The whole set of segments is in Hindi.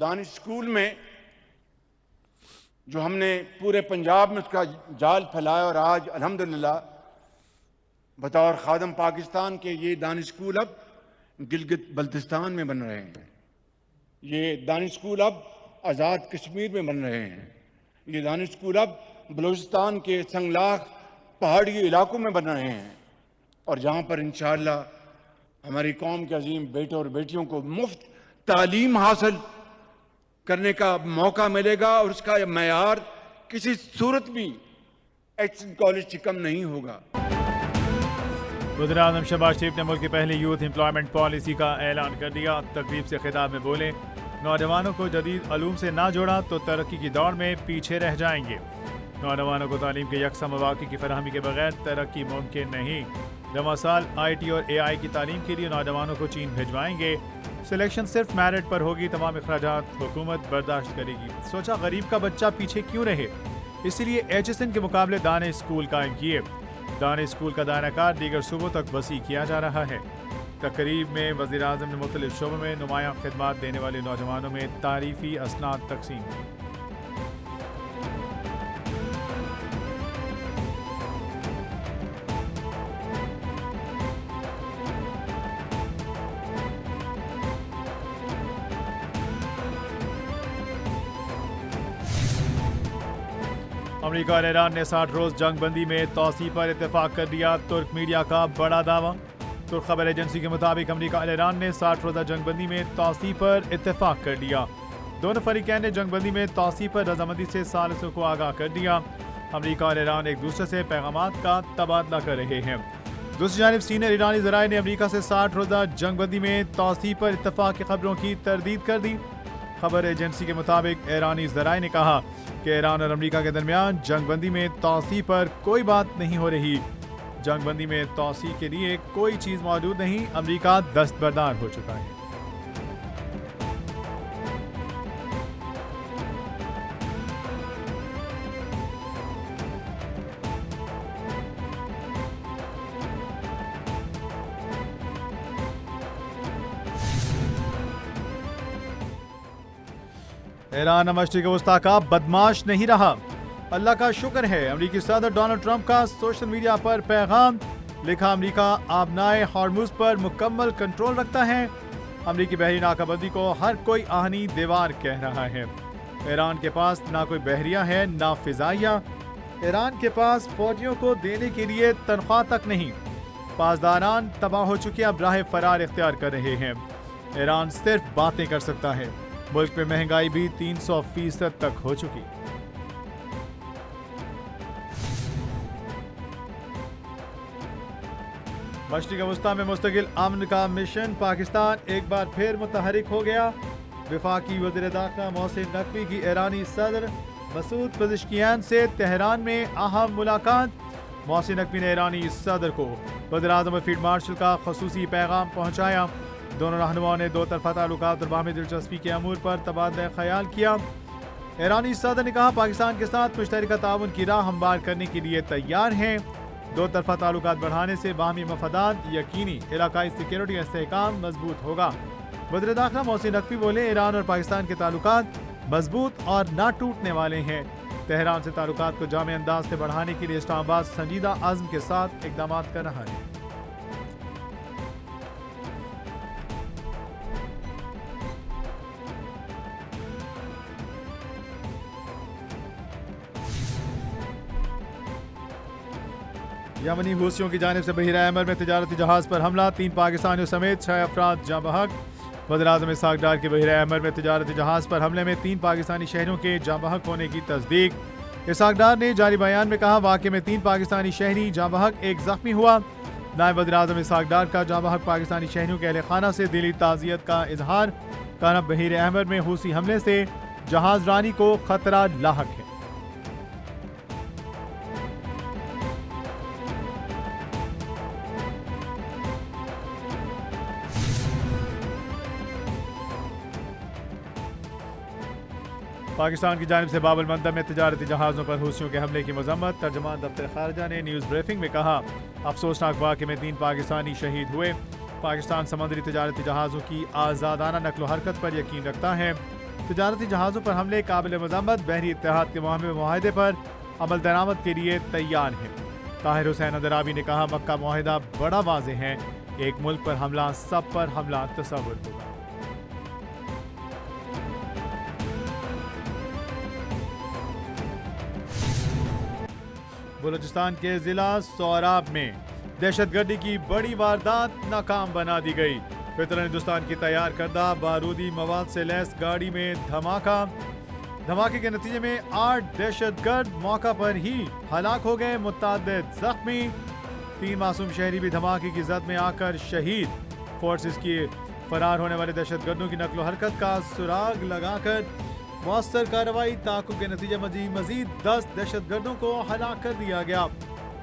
दानिश स्कूल में जो हमने पूरे पंजाब में उसका जाल फैलाया और आज अल्हम्दुलिल्लाह बतौर खादम पाकिस्तान के ये दानिश स्कूल अब गिलगित बल्तिस्तान में बन रहे हैं। ये दानिश स्कूल अब आज़ाद कश्मीर में बन रहे हैं। ये दानिश स्कूल अब बलूचिस्तान के संगलाख पहाड़ी इलाकों में बन रहे हैं और जहाँ पर इंशाअल्लाह हमारी कौम के अजीम बेटे और बेटियों को मुफ्त तालीम हासिल करने का मौका मिलेगा और उसका मयार किसी सूरत भी एक्शन कॉलेज से कम नहीं होगा। वज़ीर-ए-आज़म शहबाज शरीफ ने मुल्क की पहली यूथ एम्प्लॉयमेंट पॉलिसी का ऐलान कर दिया। तकरीब से खिताब में बोले, नौजवानों को जदीद अलूम से ना जोड़ा तो तरक्की की दौड़ में पीछे रह जाएंगे। नौजवानों को तालीम के यकसा मौक़े की फराहमी के बगैर तरक्की मुमकिन नहीं। रवां साल IT और AI की तालीम के लिए नौजवानों को चीन भिजवाएंगे। सिलेक्शन सिर्फ मेरिट पर होगी, तमाम अखराजात हुकूमत बर्दाश्त करेगी। सोचा गरीब का बच्चा पीछे क्यों रहे, इसीलिए HSN के मुकाबले दानिश स्कूल कायम किए। दानिश स्कूल का दायराकार दीगर सूबों तक वसी किया जा रहा है। तकरीब में वज़ीर-ए-आज़म ने मुख्तलिफ शोबों में नुमायां खिदमात देने वाले नौजवानों में तारीफी असनाद तकसीम की। अमेरिका और ईरान ने 60 रोज जंगबंदी में तौसीह पर इत्तेफाक कर दिया। तुर्क मीडिया का बड़ा दावा। तुर्क खबर एजेंसी के मुताबिक अमेरिका और ईरान ने 60 रोजा जंगबंदी में तौसीह पर इत्तेफाक कर दिया। दोनों फरीकैन ने जंगबंदी में तौसीह पर रजामंदी से सालिसों को आगाह कर दिया। अमेरिका और ईरान एक दूसरे से पैगामात का तबादला कर रहे हैं। दूसरी जानिब सीनियर ईरानी ज़राए ने अमेरिका से 60 रोजा जंगबंदी में तौसीह पर इत्तेफाक की खबरों की तरदीद कर दी। खबर एजेंसी के मुताबिक ईरानी ज़राए ने कहा कि ईरान और अमेरिका के दरमियान जंगबंदी में तौसीह पर कोई बात नहीं हो रही। जंगबंदी में तौसीह के लिए कोई चीज़ मौजूद नहीं। अमेरिका दस्तबरदार हो चुका है। ईरान मशरिक़ वस्ता का बदमाश नहीं रहा। अल्लाह का शुक्र है। अमेरिकी सदर डोनाल्ड ट्रंप का सोशल मीडिया पर पैगाम। लिखा, अमेरिका आबनाए हॉर्मुज़ पर मुकम्मल कंट्रोल रखता है। अमेरिकी बहरी नाकाबंदी को हर कोई आहनी दीवार कह रहा है। ईरान के पास ना कोई बहरिया है ना फिजाइया। ईरान के पास फौजियों को देने के लिए तनख्वाह तक नहीं। पासदारान तबाह हो चुके अब राह फरार इख्तियार कर रहे हैं। ईरान सिर्फ बातें कर सकता है। मुल्क में महंगाई भी 300% तक हो चुकी। मशरिक़ वस्ता में मुस्तकिल अमन का मिशन पाकिस्तान एक बार फिर मुतहरिक हो गया। वफाकी वज़ीर दाखिला मोहसिन नकवी की ईरानी सदर मसूद पेज़ेश्कियान से तेहरान में अहम मुलाकात। मोहसिन नकवी ने ईरानी सदर को वज़ीर-ए-आज़म और फील्ड मार्शल का ख़ुसूसी पैगाम पहुँचाया। दोनों रहनुमाओं ने दो तरफ़ा ताल्लुकात और बाहमी दिलचस्पी के अमूर पर तबादला ख्याल किया। ईरानी सदर ने कहा, पाकिस्तान के साथ मुश्तरका ताउन की राह हमवार करने के लिए तैयार हैं। दो तरफ़ा ताल्लुकात बढ़ाने से बाहमी मफादात यकीनी, इलाकाई सिक्योरिटी का इस्तेहकाम मजबूत होगा। वज़ीर दाखिला मोहसिन नकवी बोले, ईरान और पाकिस्तान के ताल्लुकात मजबूत और ना टूटने वाले हैं। तेहरान से ताल्लुकात को जामे अंदाज से बढ़ाने के लिए इस्लामाबाद संजीदा आज़म के साथ इक़दाम कर रहा है। यमनी हूसियों की जानिब से बहिरा अहमर में तिजारती जहाज पर हमला। 3 पाकिस्तानियों समेत 6 अफराद जाँ बहक। वज़ीर-ए-आज़म इसहाक़ डार के बहिरा अहमर में तिजारती जहाज पर हमले में 3 पाकिस्तानी शहरियों के जाँ बहक होने की तस्दीक। इसहाक़ डार ने जारी बयान में कहा, वाक़े में 3 पाकिस्तानी शहरी जाँ बहक, एक ज़ख्मी हुआ। नायब वज़ीर-ए-आज़म इसहाक़ डार का जाँ बहक पाकिस्तानी शहरियों के अहले खाना से दिली ताज़ियत का इजहार। कहा, बहिरा अहमर में हूसी हमले से जहाज रानी को खतरा लाहक है। पाकिस्तान की जानिब से बाब अल मंदब में तिजारती जहाज़ों पर हूसियों के हमले की मजम्मत। तर्जुमान दफ्तर खारजा ने न्यूज़ ब्रीफिंग में कहा, अफसोसनाक वाक़े में 3 पाकिस्तानी शहीद हुए। पाकिस्तान समुद्री तिजारती जहाज़ों की आज़ादाना नकलो हरकत पर यकीन रखता है। तजारती जहाज़ों पर हमले काबिल मज़म्मत, बहरी इत्तेहाद के मुआहदे पर अमल दरामद के लिए तैयार हैं। ताहिर हुसैन अंदराबी ने कहा, मक्का मुआहदा बड़ा वाज़ेह है, एक मुल्क पर हमला सब पर हमला तस्वुर होगा। बलूचिस्तान के जिला सोराब में दहशतगर्दी की बड़ी वारदात नाकाम बना दी गई। फितरन हिंदुस्तान की तैयार करदा बारूदी मवाद से लैस गाड़ी में धमाका। धमाके के नतीजे में 8 दहशतगर्द मौका पर ही हलाक हो गए, मुतअद्दिद जख्मी। 3 मासूम शहरी भी धमाके की जद में आकर शहीद। फोर्सेस की फरार होने वाले दहशतगर्दों की नकलो हरकत का सुराग लगाकर मौसर कार्रवाई, ताकुब के नतीजे मजीद 10 दहशतगर्दों को हलाक कर दिया गया।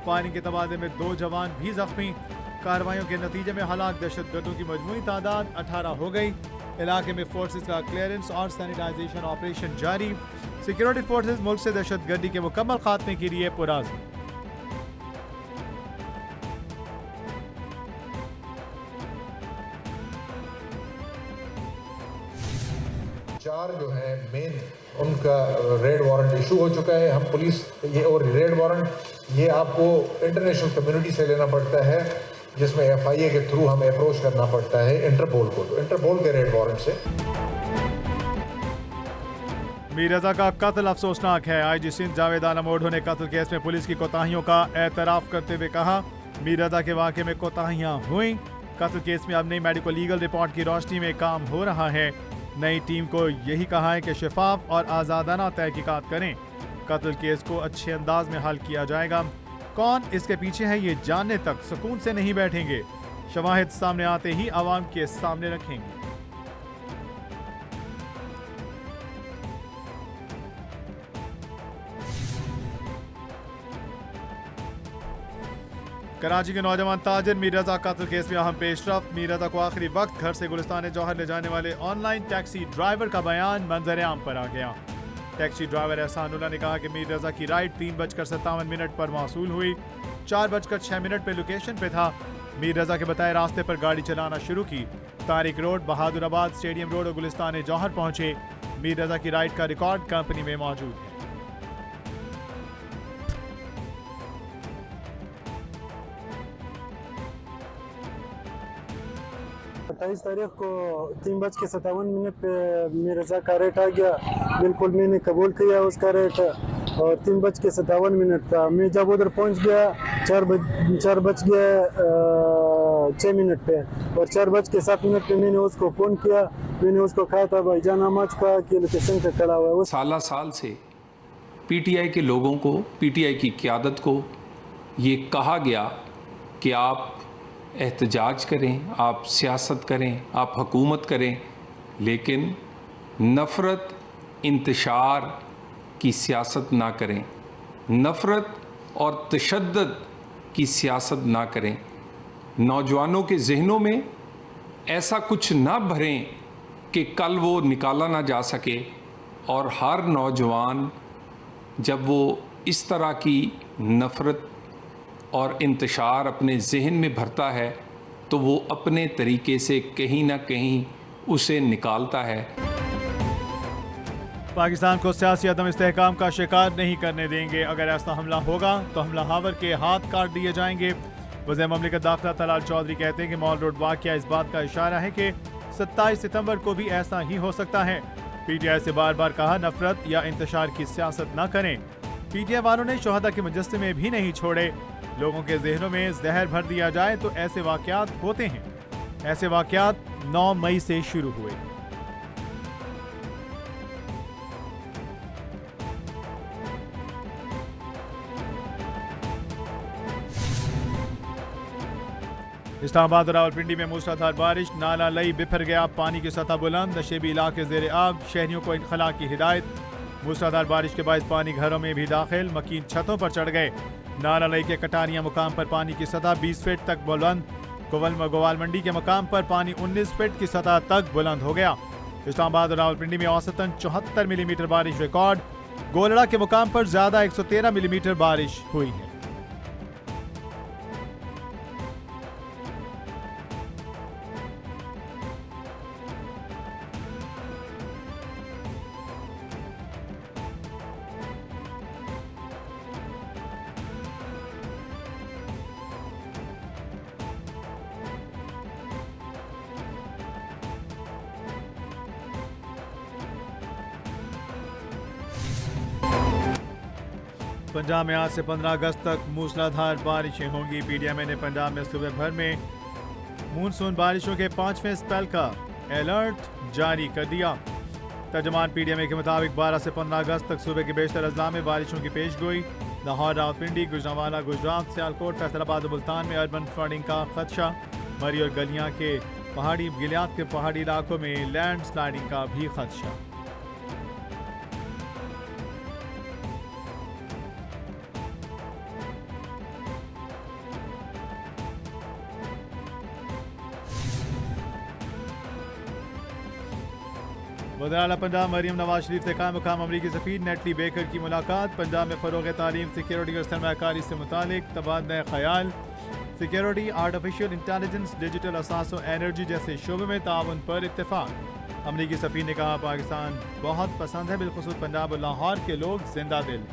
फायरिंग के तबादले में 2 जवान भी जख्मी। कार्रवाइयों के नतीजे में हलाक दहशतगर्दों की मजमूई तादाद 18 हो गई। इलाके में फोर्सेस का क्लियरेंस और सैनिटाइजेशन ऑपरेशन जारी। सिक्योरिटी फोर्सेस मुल्क से दहशतगर्दी के मुकम्मल खात्मे के लिए पुरअज़्म। चार जो है मेन, उनका रेड वारंट इशू हो चुका है। हम पुलिस ये और रेड वारंट ये आपको इंटरनेशनल कम्युनिटी से लेना पड़ता है, जिसमें FIA के थ्रू हमें अप्रोच करना पड़ता है इंटरपोल को। तो इंटरपोल के रेड वारंट से मीर रजा का कत्ल अफसोसनाक है। IG सिंध जावेद आलम ओढ़ो ने कत्ल केस में पुलिस की कोताहियों का एतराफ करते हुए कहा, मीर रजा के वाक़े में कोताहियां हुई। कत्ल केस में अब नई मेडिको लीगल रिपोर्ट की रोशनी में काम हो रहा है। नई टीम को यही कहा है कि शफाफ और आज़ादाना तहकीकात करें। कत्ल केस को अच्छे अंदाज में हल किया जाएगा। कौन इसके पीछे है ये जानने तक सुकून से नहीं बैठेंगे। शवाहिद सामने आते ही आवाम के सामने रखेंगे। कराची के नौजवान ताजिर मीर रजा कत्ल केस में अहम पेशरफ्त। मीर रजा को आखिरी वक्त घर से गुलिस्तान जौहर ले जाने वाले ऑनलाइन टैक्सी ड्राइवर का बयान मंजर आम पर आ गया। टैक्सी ड्राइवर एहसानुल्लाह ने कहा कि मीर रजा की राइड 3:57 पर मौसूल हुई। 4:06 पर लोकेशन पे था। मीर रजा के बताए रास्ते पर गाड़ी चलाना शुरू की। Tariq road, Bahadurabad, stadium road और गुलिस्तान जौहर पहुंचे। मीर रजा की राइड का रिकॉर्ड कंपनी में मौजूद है। 28 तारीख को 3:57 पे मीर रजा का रेट आ गया। बिल्कुल मैंने कबूल किया उसका रेट और 3:57 था। मैं जब उधर पहुंच गया 4:06 पे और 4:07 पे मैंने उसको फ़ोन किया। मैंने उसको कहा था भाईजान आ चुका कि लोकेशन पे खड़ा हुआ है। साल से PTI के लोगों को, PTI की क़यादत को ये कहा गया कि आप एहतजाज करें, आप सियासत करें, आप हुकूमत करें, लेकिन नफ़रत इंतशार की सियासत ना करें, नफ़रत और तशद्दुद की सियासत ना करें। नौजवानों के जहनों में ऐसा कुछ ना भरें कि कल वो निकाला ना जा सके। और हर नौजवान जब वो इस तरह की नफ़रत और इंतशार अपने जहन में भरता है तो वो अपने तरीके से कहीं ना कहीं उसे निकालता है। पाकिस्तान को सियासी अदम इस्तेहकाम का शिकार नहीं करने देंगे। अगर ऐसा हमला होगा तो हमलावर के हाथ काट दिए जाएंगे। वज़ीर ममलिकत दाखिला तलाल चौधरी कहते हैं कि मॉल रोड वाक़या इस बात का इशारा है कि 27 सितंबर को भी ऐसा ही हो सकता है। PTI से बार बार कहा नफरत या इंतशार की सियासत न करें। PTI वालों ने शोहदा के मुजस्समे भी नहीं छोड़े। लोगों के जहनों में जहर भर दिया जाए तो ऐसे वाक़यात होते हैं। ऐसे वाक़यात 9 मई से शुरू हुए। इस्लामाबाद और रावलपिंडी में मूसलाधार बारिश, नाला लई बिफर गया, पानी की सतह बुलंद, नशेबी इलाके जेर आग, शहरियों को इनखला की हिदायत। मूसलाधार बारिश के बायस पानी घरों में भी दाखिल, मकीन छतों पर चढ़ गए। नाला लई के कटारिया मुकाम पर पानी की सतह 20 फीट तक बुलंद। गोवाल मंडी के मुकाम पर पानी 19 फीट की सतह तक बुलंद हो गया। इस्लामाबाद और रावलपिंडी में औसतन 74 मिलीमीटर बारिश रिकॉर्ड। गोलड़ा के मुकाम पर ज्यादा 113 मिलीमीटर बारिश हुई है। पंजाब में आज से 15 अगस्त तक मूसलाधार बारिशें होंगी। पीडीएमए ने पंजाब में सुबह भर में मानसून बारिशों के 5वें स्पेल का अलर्ट जारी कर दिया। तर्जमान पीडीएमए के मुताबिक 12 से 15 अगस्त तक सूबे के बेशतर अजला में बारिशों की पेशगोई। लाहौर, रावलपिंडी, गुजरांवाला, गुजरात, सियालकोट, फैसलाबाद और मुल्तान में अर्बन फ्लडिंग का खदशा। मरी और गलियां के पहाड़ी गिलियात के पहाड़ी इलाकों में लैंड स्लाइडिंग का भी खदशा। वज़ीर-ए-आला पंजाब मरियम नवाज शरीफ से कायम मुकाम अमरीकी सफ़ीर नेटली बेकर की मुलाकात। पंजाब में फ़रोग़ तालीम, सिक्योरिटी और सरमायाकारी से मुतालिक तबादला ख़याल। सिक्योरिटी, आर्टिफिशियल इंटेलिजेंस, डिजिटल असासों, एनर्जी जैसे शोबे में ताउन पर इत्तेफाक। अमरीकी सफ़ीर ने कहा पाकिस्तान बहुत पसंद है, बिलखुसूस पंजाब और लाहौर के लोग जिंदा दिल।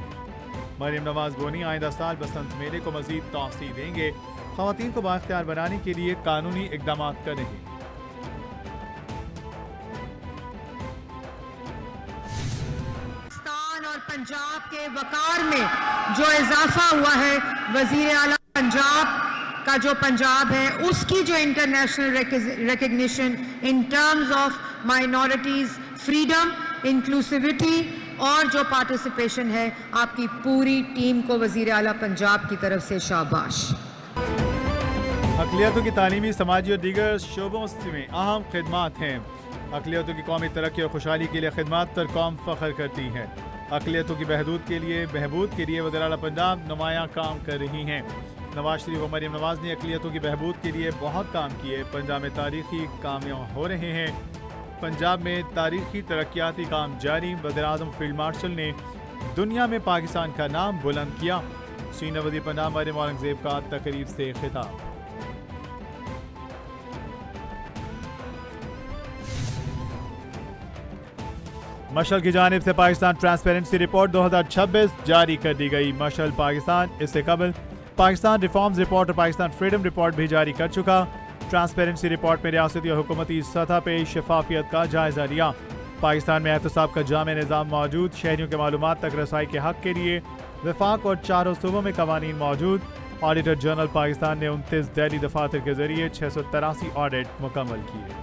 मरियम नवाज बोनी आइंदा साल बसंत मेले को मज़ीद तौसी देंगे। ख़वातीन को बाख्तियार बनाने के लिए कानूनी इक़दाम करेंगे। और पंजाब के वकार में जो इजाफा हुआ है, वजीर आला पंजाब का जो पंजाब है उसकी जो international recognition in terms of minorities, freedom, inclusivity और जो पार्टिसिपेशन है, आपकी पूरी टीम को वजीर आला पंजाब की तरफ से शाबाश। अक़लियतों की तालीमी, समाजी और दीगर शोबों में अहम खिदमात हैं। अक़लियतों की कौमी तरक्की और खुशहाली के लिए खिदमात पर कौम फ़ख्र करती है। अक़लियतों की बहबूद के लिए वज़ीर-ए-आला पंजाब नुमायाँ काम कर रही हैं। नवाज शरीफ और मरियम नवाज ने अक़लियतों की बहबूद के लिए बहुत काम किए। पंजाब में तारीख़ी काम हो रहे हैं। पंजाब में तारीख़ी तरक्याती काम जारी। वज़ीर-ए-आज़म फील्ड मार्शल ने दुनिया में पाकिस्तान का नाम बुलंद किया। सीनियर वज़ीर पंजाब मरियम औरंगज़ेब का तकरीब से खिताब। मशल की जानिब से पाकिस्तान ट्रांसपेरेंसी रिपोर्ट 2026 जारी कर दी गई। मशल पाकिस्तान इससे कबल पाकिस्तान रिफॉर्म्स रिपोर्ट और पाकिस्तान फ्रीडम रिपोर्ट भी जारी कर चुका। ट्रांसपेरेंसी रिपोर्ट में रियासती और हुकूमती सतह पर शफाफियत का जायजा लिया। पाकिस्तान में एहतसाब का जामे निज़ाम मौजूद। शहरियों के मालूमात तक रसाई के हक के लिए वफाक और चारों सूबों में कवानीन मौजूद। ऑडिटर जनरल पाकिस्तान ने 29 दिल्ली दफातर के जरिए 683 ऑडिट मुकम्मल किए।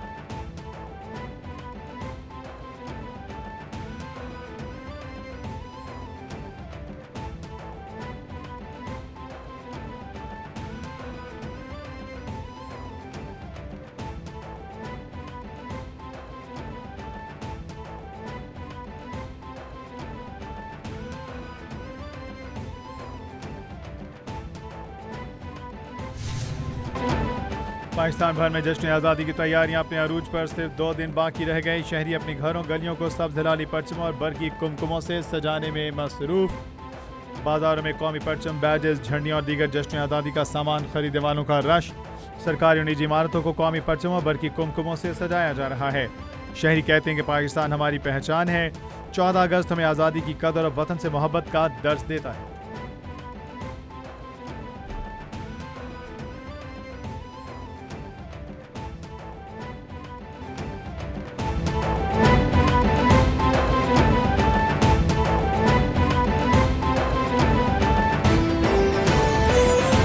पाकिस्तान भर में जश्न आज़ादी की तैयारियां अपने अरूज पर सिर्फ 2 दिन बाकी रह गई। शहरी अपने घरों गलियों को सब्ज़ हिलाली परचमों और बरकी कुमकुमों से सजाने में मसरूफ। बाजारों में कौमी परचम, बैजेस, झंडियाँ और दीगर जश्न आज़ादी का सामान खरीदने वालों का रश। सरकारी और निजी इमारतों को कौमी परचमों और बरकी कुमकुमों से सजाया जा रहा है। शहरी कहते हैं कि पाकिस्तान हमारी पहचान है। 14 अगस्त हमें आज़ादी की कदर और वतन से मोहब्बत का दर्स देता है।